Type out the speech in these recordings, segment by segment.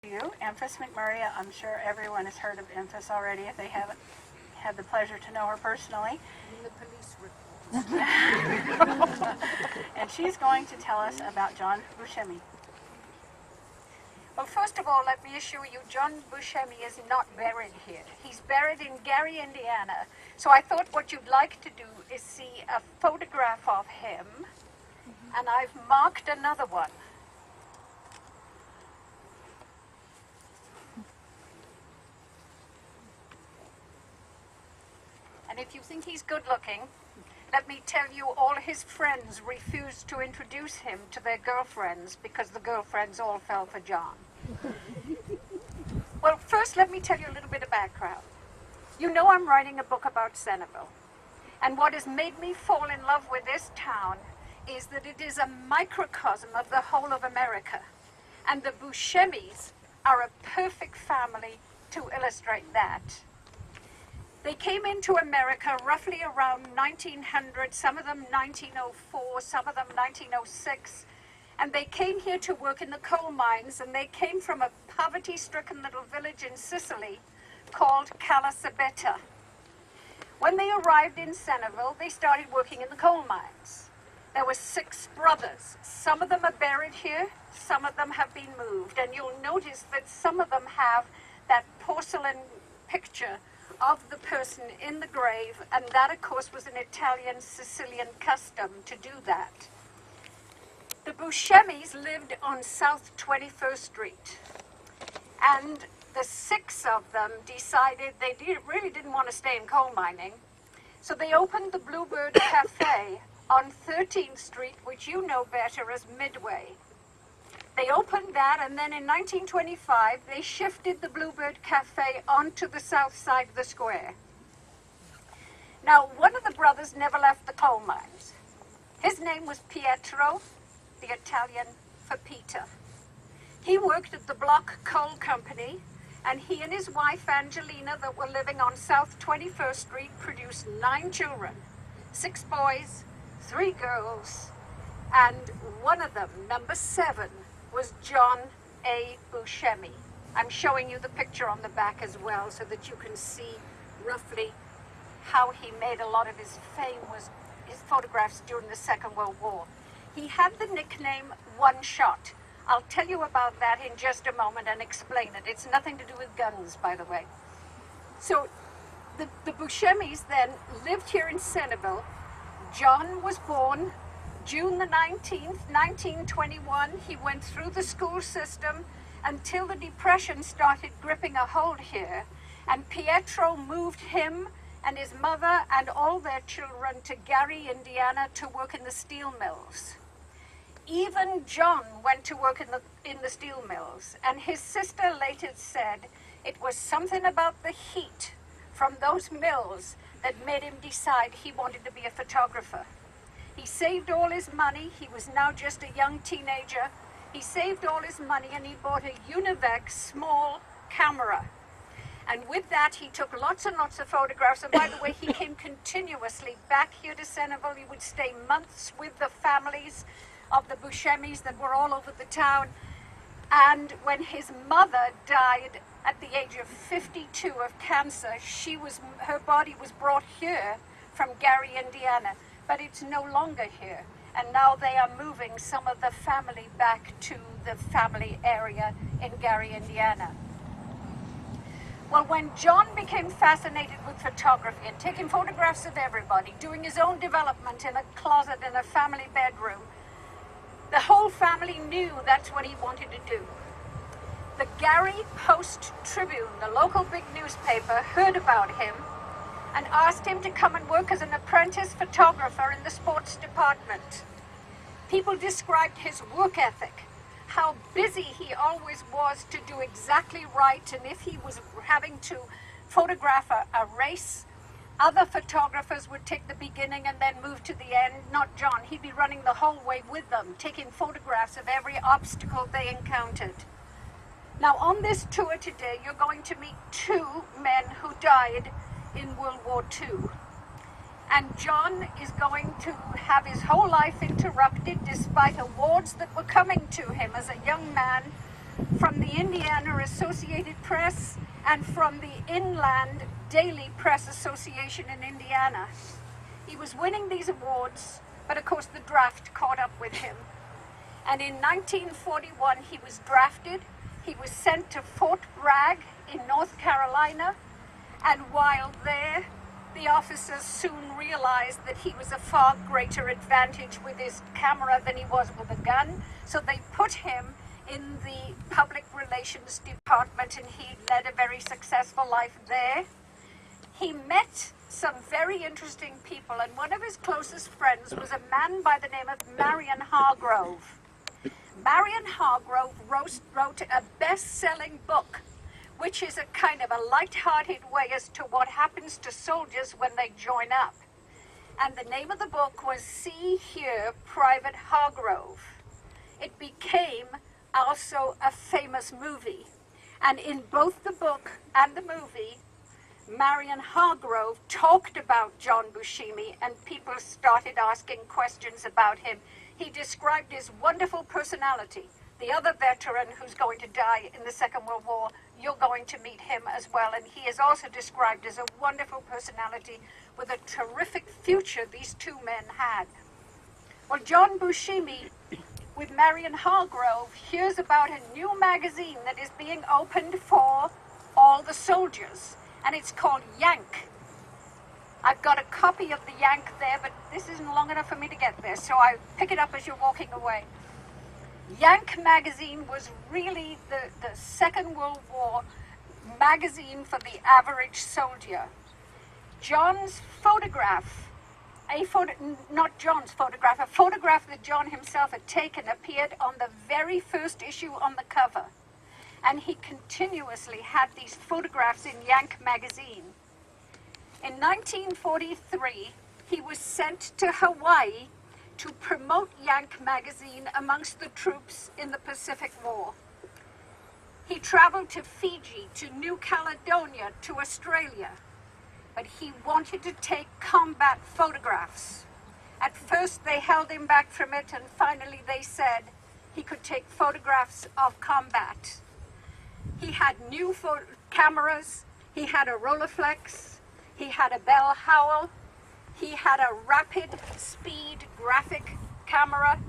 you. Empress McMurray, I'm sure everyone has heard of Empress already if they haven't had the pleasure to know her personally. In the police reports. And she's going to tell us about John Buscemi. Well, first of all, let me assure you, John Buscemi is not buried here. He's buried in Gary, Indiana. So I thought what you'd like to do is see a photograph of him, and I've marked another one. And if you think he's good looking, let me tell you, all his friends refused to introduce him to their girlfriends because the girlfriends all fell for John. Well, first let me tell you a little bit of background. You know I'm writing a book about Centerville. And what has made me fall in love with this town is that it is a microcosm of the whole of America. And the Buscemis are a perfect family to illustrate that. They came into America roughly around 1900, some of them 1904, some of them 1906. And they came here to work in the coal mines, and they came from a poverty-stricken little village in Sicily called Cala Sabetta. When they arrived in Centerville, they started working in the coal mines. There were 6 brothers. Some of them are buried here, some of them have been moved, and you'll notice that some of them have that porcelain picture of the person in the grave, and that, of course, was an Italian-Sicilian custom to do that. The Buscemis lived on South 21st Street, and the 6 of them decided they really didn't want to stay in coal mining, so they opened the Bluebird Cafe on 13th Street, which you know better as Midway. They opened that, and then in 1925, they shifted the Bluebird Cafe onto the south side of the square. Now, one of the brothers never left the coal mines. His name was Pietro, the Italian for Peter. He worked at the Block Coal Company, and he and his wife, Angelina, that were living on South 21st Street, produced 9 children, 6 boys, 3 girls, and one of them, number 7, was John A. Buscemi. I'm showing you the picture on the back as well so that you can see roughly how he made a lot of his fame was his photographs during the Second World War. He had the nickname One Shot. I'll tell you about that in just a moment and explain it. It's nothing to do with guns, by the way. So the Buscemis then lived here in Centerville. John was born June the 19th, 1921. He went through the school system until the Depression started gripping a hold here, and Pietro moved him and his mother and all their children to Gary, Indiana, to work in the steel mills. Even John went to work in the steel mills, and his sister later said it was something about the heat from those mills that made him decide he wanted to be a photographer. He saved all his money. He was now just a young teenager. He saved all his money and he bought a Univex small camera. And with that, he took lots and lots of photographs. And by the way, he came continuously back here to Centerville. He would stay months with the families of the Buscemis that were all over the town. And when his mother died at the age of 52 of cancer, her body was brought here from Gary, Indiana. But it's no longer here. And now they are moving some of the family back to the family area in Gary, Indiana. Well, when John became fascinated with photography and taking photographs of everybody, doing his own development in a closet in a family bedroom, the whole family knew that's what he wanted to do. The Gary Post-Tribune, the local big newspaper, heard about him and asked him to come and work as an apprentice photographer in the sports department. People described his work ethic, how busy he always was to do exactly right, and if he was having to photograph a race, other photographers would take the beginning and then move to the end. Not John. He'd be running the whole way with them, taking photographs of every obstacle they encountered. Now, on this tour today, you're going to meet 2 men who died in World War II. And John is going to have his whole life interrupted despite awards that were coming to him as a young man from the Indiana Associated Press and from the Inland Daily Press Association in Indiana. He was winning these awards, but of course the draft caught up with him. And in 1941 he was drafted. He was sent to Fort Bragg in North Carolina, and while there, the officers soon realized that he was a far greater advantage with his camera than he was with a gun, so they put him in the public relations department, and he led a very successful life there. He met some very interesting people, and one of his closest friends was a man by the name of Marion Hargrove. Marion Hargrove wrote a best-selling book, which is a kind of a light-hearted way as to what happens to soldiers when they join up. And the name of the book was See Here, Private Hargrove. It became also a famous movie. And in both the book and the movie, Marion Hargrove talked about John Buscemi, and people started asking questions about him. He described his wonderful personality. The other veteran who's going to die in the Second World War, you're going to meet him as well. And he is also described as a wonderful personality with a terrific future these two men had. Well, John Buscemi, with Marion Hargrove, hears about a new magazine that is being opened for all the soldiers, and it's called Yank. I've got a copy of the Yank there, but this isn't long enough for me to get there, so I pick it up as you're walking away. Yank magazine was really the Second World War magazine for the average soldier. John's photograph, not John's photograph, a photograph that John himself had taken appeared on the very first issue on the cover. And he continuously had these photographs in Yank magazine. In 1943, he was sent to Hawaii to promote Yank magazine amongst the troops in the Pacific War. He traveled to Fiji, to New Caledonia, to Australia, but he wanted to take combat photographs. At first they held him back from it, and finally they said he could take photographs of combat. He had new cameras, he had a Rolleiflex, he had a Bell Howell, he had a rapid speed graphic camera,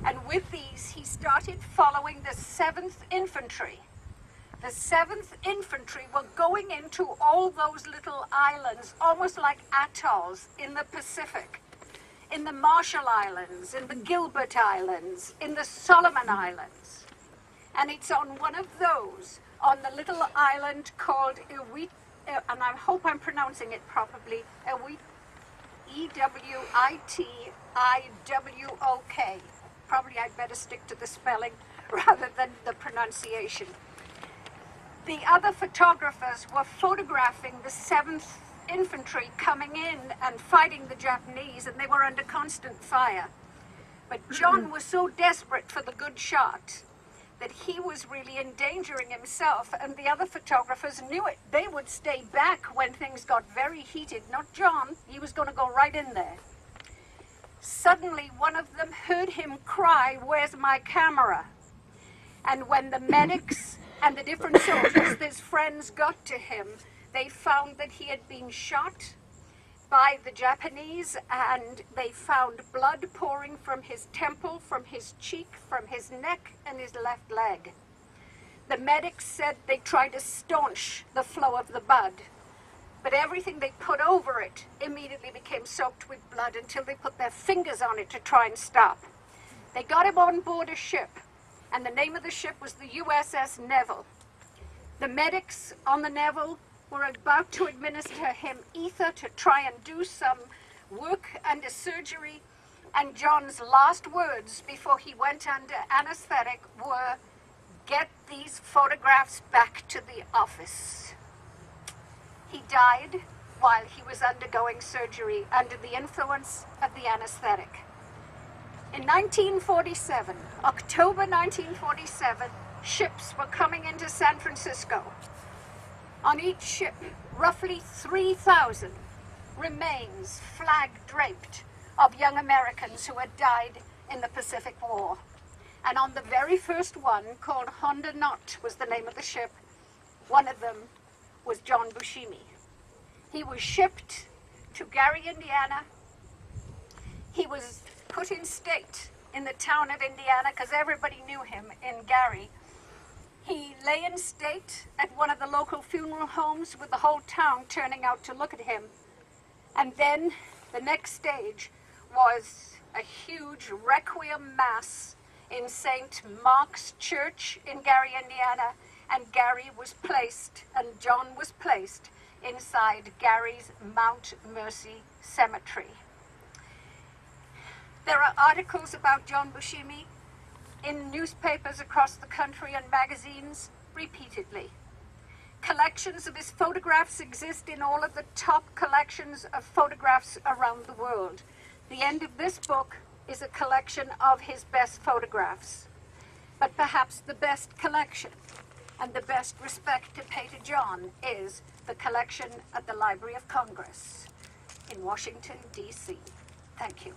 and with these he started following the 7th Infantry. The 7th Infantry were going into all those little islands, almost like atolls in the Pacific, in the Marshall Islands, in the Gilbert Islands, in the Solomon Islands. And it's on one of those, on the little island called Ewit, and I hope I'm pronouncing it properly, Ewit, E-W-I-T-I-W-O-K. Probably I'd better stick to the spelling rather than the pronunciation. The other photographers were photographing the 7th Infantry coming in and fighting the Japanese, and they were under constant fire. But John was so desperate for the good shot that he was really endangering himself, and the other photographers knew it. They would stay back when things got very heated. Not John, he was going to go right in there. Suddenly, one of them heard him cry, "Where's my camera?" And when the medics and the different soldiers, his friends, got to him, they found that he had been shot by the Japanese, and they found blood pouring from his temple, from his cheek, from his neck, and his left leg. The medics said they tried to staunch the flow of the blood, but everything they put over it immediately became soaked with blood until they put their fingers on it to try and stop. They got him on board a ship, and the name of the ship was the USS Neville. The medics on the Neville were about to administer him ether to try and do some work and a surgery, and John's last words before he went under anesthetic were, "Get these photographs back to the office." He died while he was undergoing surgery under the influence of the anesthetic. In 1947, October 1947, ships were coming into San Francisco. On each ship, roughly 3,000 remains, flag draped, of young Americans who had died in the Pacific War. And on the very first one, called Honda Knot was the name of the ship, one of them was John Buscemi. He was shipped to Gary, Indiana. He was put in state in the town of Indiana because everybody knew him in Gary. He lay in state at one of the local funeral homes with the whole town turning out to look at him. And then the next stage was a huge requiem mass in St. Mark's Church in Gary, Indiana, and Gary was placed, and John was placed inside Gary's Mount Mercy Cemetery. There are articles about John Buscemi in newspapers across the country and magazines repeatedly. Collections of his photographs exist in all of the top collections of photographs around the world. The end of this book is a collection of his best photographs. But perhaps the best collection and the best respect to pay to John is the collection at the Library of Congress in Washington, D.C. Thank you.